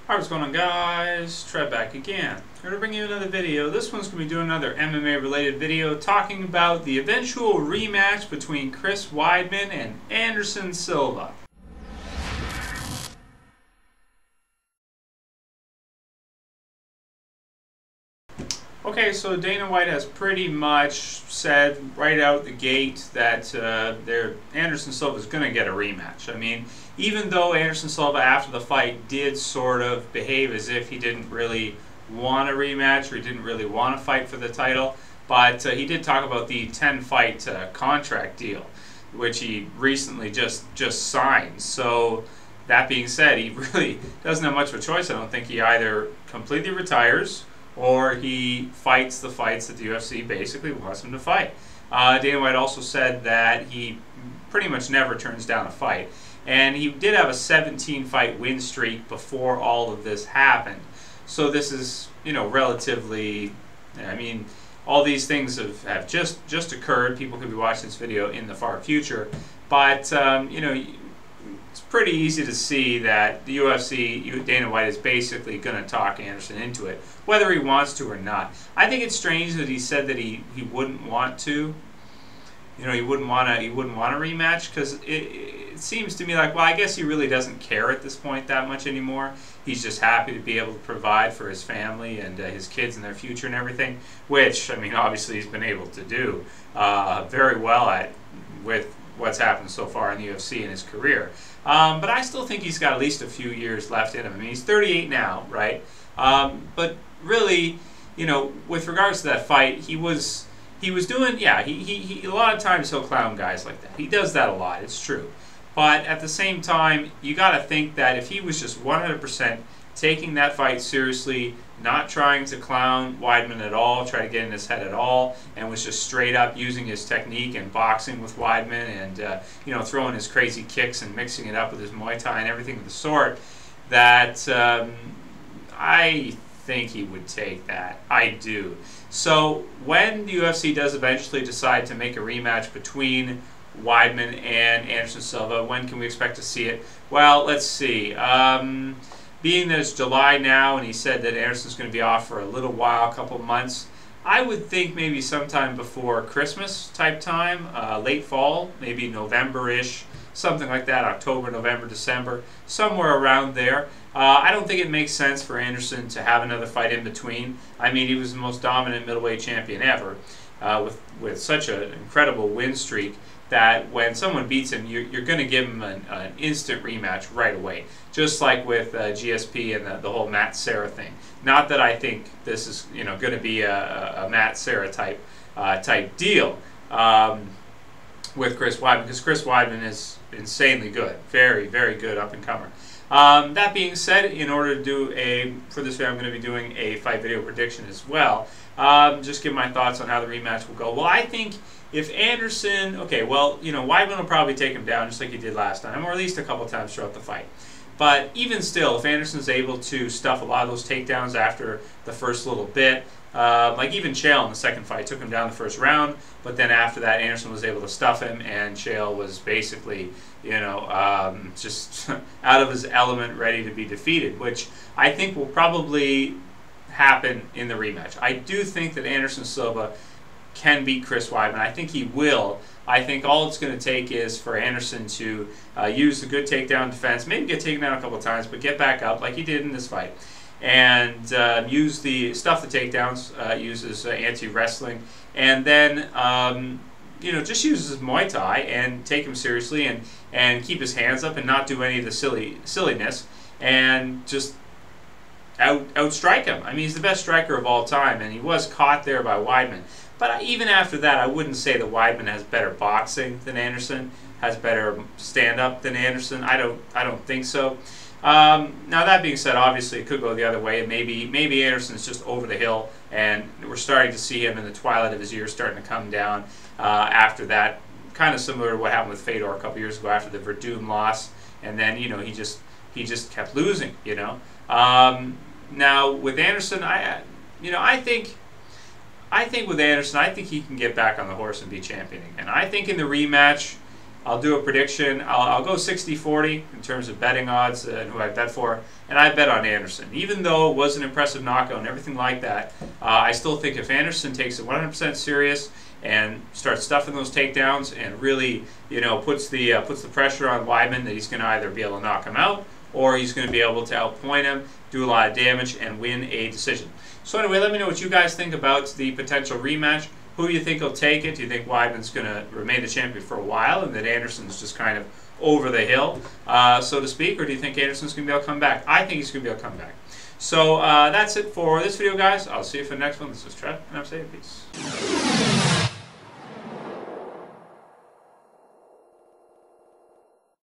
Alright, what's going on, guys? Trev back again. I'm going to bring you another video. This one's going to be doing another MMA related video talking about the eventual rematch between Chris Weidman and Anderson Silva. Okay, so Dana White has pretty much said right out the gate that Anderson Silva is going to get a rematch. I mean, even though Anderson Silva after the fight did sort of behave as if he didn't really want a rematch or he didn't really want to fight for the title, but he did talk about the 10-fight contract deal, which he recently just signed. So that being said, he really doesn't have much of a choice. I don't think he either completely retires or he fights the fights that the UFC basically wants him to fight. Dana White also said that he pretty much never turns down a fight. And he did have a 17-fight win streak before all of this happened. So this is, relatively, I mean, all these things have just occurred. People could be watching this video in the far future. But, it's pretty easy to see that the UFC, Dana White is basically going to talk Anderson into it, whether he wants to or not. I think it's strange that he said that he wouldn't want to. He wouldn't want a rematch, because it seems to me like, well, I guess he really doesn't care at this point that much anymore. He's just happy to be able to provide for his family and his kids and their future and everything, which, I mean, obviously he's been able to do very well with what's happened so far in the UFC in his career. But I still think he's got at least a few years left in him. I mean, he's 38 now, right? But really, with regards to that fight, he was doing, yeah, he a lot of times he'll clown guys like that. He does that a lot, it's true. But at the same time, you got to think that if he was just 100% taking that fight seriously, not trying to clown Weidman at all, try to get in his head at all, and was just straight up using his technique and boxing with Weidman and throwing his crazy kicks and mixing it up with his Muay Thai and everything of the sort, that I think he would take that. I do. So when the UFC does eventually decide to make a rematch between Weidman and Anderson Silva, when can we expect to see it? Well, let's see. Being that it's July now, and he said that Anderson's going to be off for a little while, a couple months, I would think maybe sometime before Christmas type time, late fall, maybe November-ish, something like that, October, November, December, somewhere around there. I don't think it makes sense for Anderson to have another fight in between. I mean, he was the most dominant middleweight champion ever, with such an incredible win streak, that when someone beats him, you're going to give him an instant rematch right away, just like with GSP and the whole Matt Serra thing. Not that I think this is going to be a Matt Serra type deal with Chris Weidman, because Chris Weidman is insanely good, very, very good up-and-comer. That being said, in order to do for this video, I'm going to be doing a fight video prediction as well. Just give my thoughts on how the rematch will go. Well, I think if Anderson, Weidman will probably take him down just like he did last time, or at least a couple times throughout the fight. But even still, if Anderson's able to stuff a lot of those takedowns after the first little bit, like even Chael in the second fight took him down the first round, but then after that Anderson was able to stuff him, and Chael was basically, just out of his element, ready to be defeated, which I think will probably happen in the rematch. I do think that Anderson Silva can beat Chris Weidman. I think he will. I think all it's going to take is for Anderson to use the good takedown defense, maybe get taken down a couple of times, but get back up like he did in this fight, and use the takedowns, uses anti-wrestling, and then just use his Muay Thai and take him seriously, and keep his hands up and not do any of the silliness, and just outstrike him. I mean, he's the best striker of all time, and he was caught there by Weidman. But even after that, I wouldn't say that Weidman has better boxing than Anderson, has better stand-up than Anderson. I don't think so. Now that being said, obviously it could go the other way, and maybe Anderson's just over the hill, and we're starting to see him in the twilight of his years starting to come down after that. Kind of similar to what happened with Fedor a couple years ago after the Verdun loss, and then he just kept losing. Now with Anderson, I think with Anderson, I think he can get back on the horse and be champion again. I think in the rematch, I'll do a prediction. I'll go 60-40 in terms of betting odds and who I bet for, and I bet on Anderson. Even though it was an impressive knockout and everything like that, I still think if Anderson takes it 100% serious and starts stuffing those takedowns and really, puts the pressure on Weidman that he's going to either be able to knock him out or he's going to be able to outpoint him, do a lot of damage, and win a decision. So anyway, let me know what you guys think about the potential rematch. Who do you think will take it? Do you think Weidman's going to remain the champion for a while and that Anderson's just kind of over the hill, so to speak? Or do you think Anderson's going to be able to come back? I think he's going to be able to come back. So that's it for this video, guys. I'll see you for the next one. This is Trev, and I'm saying peace.